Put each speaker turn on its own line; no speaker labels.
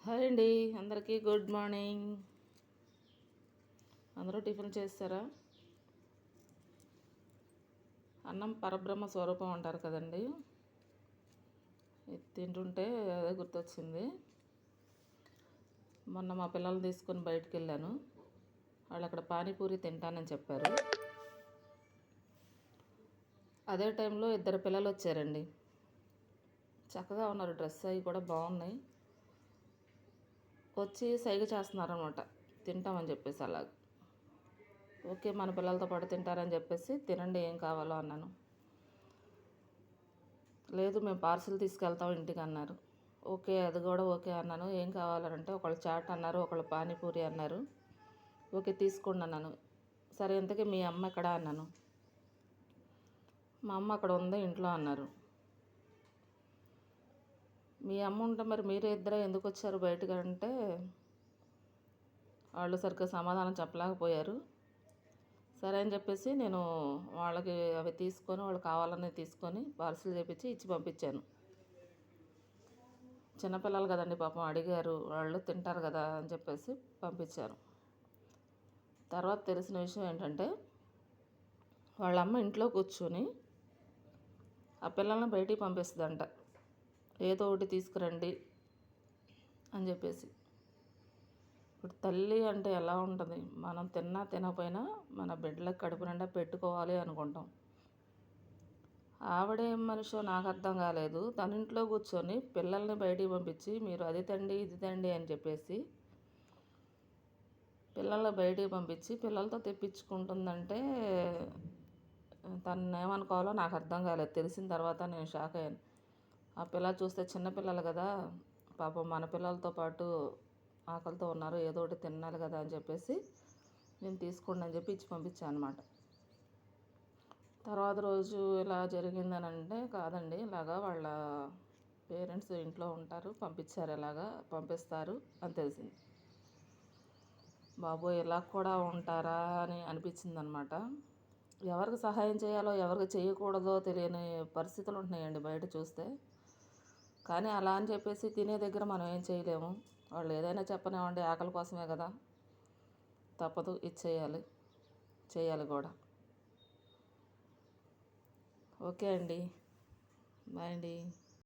Hi అండి, అందరికీ good morning. అందరూ టిఫిన్ చేస్తారా? అన్నం పరబ్రహ్మ స్వరూపం అంటారు కదండి. ఇది తింటుంటే అదే గుర్తొచ్చింది. మొన్న మా పిల్లల్ని తీసుకొని బయటికి వెళ్ళాను. వాళ్ళు అక్కడ పానీపూరి తింటానని చెప్పారు. అదే టైంలో ఇద్దరు పిల్లలు వచ్చారండి. చక్కగా ఉన్నారు, డ్రెస్ అవి కూడా బాగున్నాయి. వచ్చి సైగ చేస్తున్నారనమాట, తింటామని చెప్పేసి. అలాగ ఓకే, మన పిల్లలతో పాటు తింటారని చెప్పేసి తినండి, ఏం కావాలో అన్నాను. లేదు, మేము పార్సిల్ తీసుకెళ్తాం ఇంటికి అన్నారు. ఓకే, అది కూడా ఓకే అన్నాను. ఏం కావాలంటే ఒకళ్ళు చాట్ అన్నారు, ఒకళ్ళు పానీపూరి అన్నారు. ఓకే, తీసుకోండి అన్నాను. సరే, ఇంతకీ మీ అమ్మ ఎక్కడ అన్నాను. మా అమ్మ అక్కడ ఉంది ఇంట్లో అన్నారు. మీ అమ్మ ఉంటే మరి మీరే ఇద్దరే ఎందుకు వచ్చారు బయటకు అంటే వాళ్ళు సరిగ్గా సమాధానం చెప్పలేకపోయారు. సరే అని చెప్పేసి నేను వాళ్ళకి అవి తీసుకొని, వాళ్ళు కావాలని తీసుకొని పార్సిల్ చేపించి ఇచ్చి పంపించాను. చిన్నపిల్లలు కదండి, పాపం అడిగారు, వాళ్ళు తింటారు కదా అని చెప్పేసి పంపించాను. తర్వాత తెలిసిన విషయం ఏంటంటే, వాళ్ళ అమ్మ ఇంట్లో కూర్చొని ఆ పిల్లల్ని బయటికి పంపిస్తుందంట. ఏదో ఒకటి తీసుకురండి అని చెప్పేసి. ఇప్పుడు తల్లి అంటే ఎలా ఉంటుంది? మనం తిన్నా తినకపోయినా మన బిడ్డలకు కడుపు నిండా పెట్టుకోవాలి అనుకుంటాం. ఆవిడేం మనిషో నాకు అర్థం కాలేదు. తన ఇంట్లో కూర్చొని పిల్లల్ని బయటికి పంపించి మీరు అది తండి ఇది తండి అని చెప్పేసి పిల్లల్ని బయటికి పంపించి పిల్లలతో తెప్పించుకుంటుందంటే తను ఏమనుకోవాలో నాకు అర్థం కాలేదు. తెలిసిన తర్వాత నేను షాక్ అయ్యాను. ఆ పిల్లలు చూస్తే చిన్నపిల్లలు కదా, పాపం మన పిల్లలతో పాటు ఆకలితో ఉన్నారు, ఏదో ఒకటి తినాలి కదా అని చెప్పేసి నేను తీసుకోండి అని చెప్పి ఇచ్చి పంపించాను అనమాట. తర్వాత రోజు ఇలా జరిగిందని అంటే కాదండి, ఇలాగా వాళ్ళ పేరెంట్స్ ఇంట్లో ఉంటారు, పంపించారు, ఇలాగా పంపిస్తారు అని తెలిసింది. బాబోయ్, ఇలా కూడా ఉంటారా అని అనిపించింది అనమాట. ఎవరికి సహాయం చేయాలో ఎవరికి చేయకూడదో తెలియని పరిస్థితులు ఉంటున్నాయండి బయట చూస్తే. కానీ అలా అని చెప్పేసి తినే దగ్గర మనం ఏం చేయలేము. వాళ్ళు ఏదైనా చెప్పనివ్వండి, ఆకలి కోసమే కదా, తప్పదు, ఇచ్చేయాలి, చేయాలి కూడా. ఓకే అండి, బాయ్ అండి.